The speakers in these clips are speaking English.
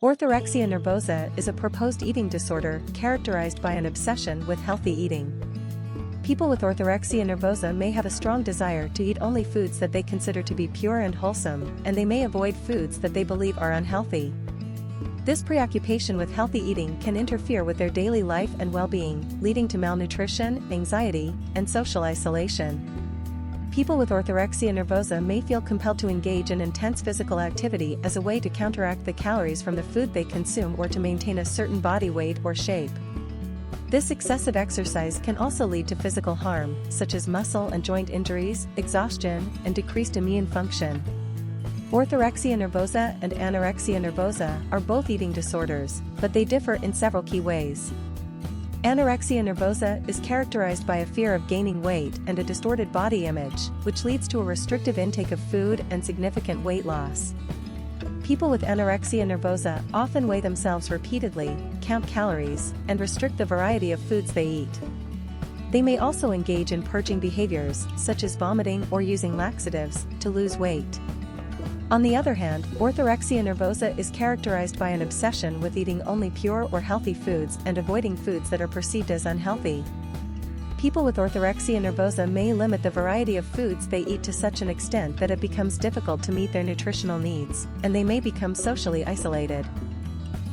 Orthorexia nervosa is a proposed eating disorder characterized by an obsession with healthy eating. People with orthorexia nervosa may have a strong desire to eat only foods that they consider to be pure and wholesome, and they may avoid foods that they believe are unhealthy. This preoccupation with healthy eating can interfere with their daily life and well-being, leading to malnutrition, anxiety, and social isolation. People with orthorexia nervosa may feel compelled to engage in intense physical activity as a way to counteract the calories from the food they consume or to maintain a certain body weight or shape. This excessive exercise can also lead to physical harm, such as muscle and joint injuries, exhaustion, and decreased immune function. Orthorexia nervosa and anorexia nervosa are both eating disorders, but they differ in several key ways. Anorexia nervosa is characterized by a fear of gaining weight and a distorted body image, which leads to a restrictive intake of food and significant weight loss. People with anorexia nervosa often weigh themselves repeatedly, count calories, and restrict the variety of foods they eat. They may also engage in purging behaviors, such as vomiting or using laxatives, to lose weight. On the other hand, orthorexia nervosa is characterized by an obsession with eating only pure or healthy foods and avoiding foods that are perceived as unhealthy. People with orthorexia nervosa may limit the variety of foods they eat to such an extent that it becomes difficult to meet their nutritional needs, and they may become socially isolated.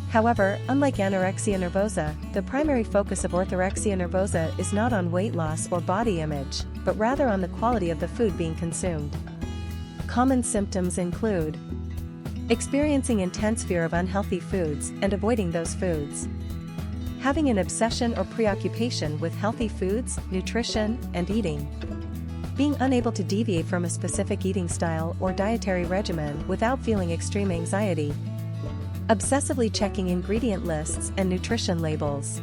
However, unlike anorexia nervosa, the primary focus of orthorexia nervosa is not on weight loss or body image, but rather on the quality of the food being consumed. Common symptoms include experiencing intense fear of unhealthy foods and avoiding those foods, having an obsession or preoccupation with healthy foods, nutrition, and eating, being unable to deviate from a specific eating style or dietary regimen without feeling extreme anxiety, obsessively checking ingredient lists and nutrition labels,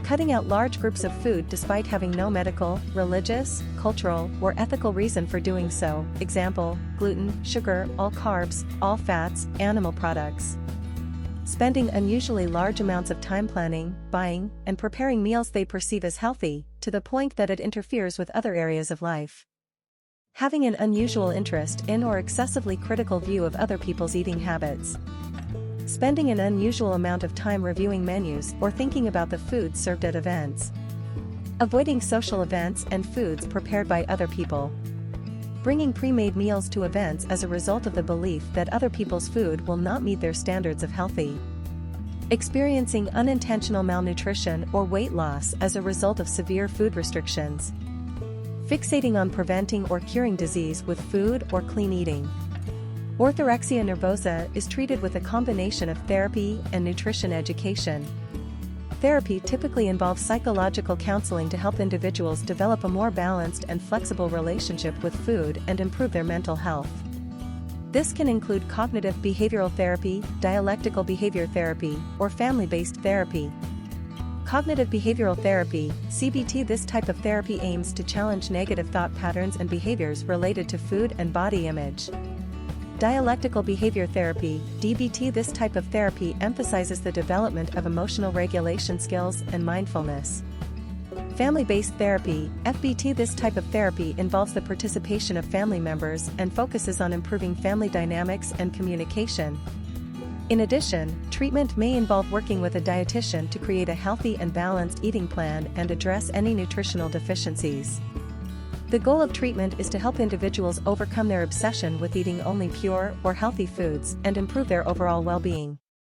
cutting out large groups of food despite having no medical, religious, cultural, or ethical reason for doing so, example, gluten, sugar, all carbs, all fats, animal products. Spending unusually large amounts of time planning, buying, and preparing meals they perceive as healthy, to the point that it interferes with other areas of life. Having an unusual interest in or excessively critical view of other people's eating habits. Spending an unusual amount of time reviewing menus or thinking about the food served at events. Avoiding social events and foods prepared by other people. Bringing pre-made meals to events as a result of the belief that other people's food will not meet their standards of healthy. Experiencing unintentional malnutrition or weight loss as a result of severe food restrictions. Fixating on preventing or curing disease with food or clean eating. Orthorexia nervosa is treated with a combination of therapy and nutrition education. Therapy typically involves psychological counseling to help individuals develop a more balanced and flexible relationship with food and improve their mental health. This can include cognitive behavioral therapy, dialectical behavior therapy, or family-based therapy. Cognitive behavioral therapy, CBT. This type of therapy aims to challenge negative thought patterns and behaviors related to food and body image. Dialectical behavior therapy, DBT. This type of therapy emphasizes the development of emotional regulation skills and mindfulness. Family-based therapy, FBT. This type of therapy involves the participation of family members and focuses on improving family dynamics and communication. In addition, treatment may involve working with a dietitian to create a healthy and balanced eating plan and address any nutritional deficiencies. The goal of treatment is to help individuals overcome their obsession with eating only pure or healthy foods and improve their overall well-being.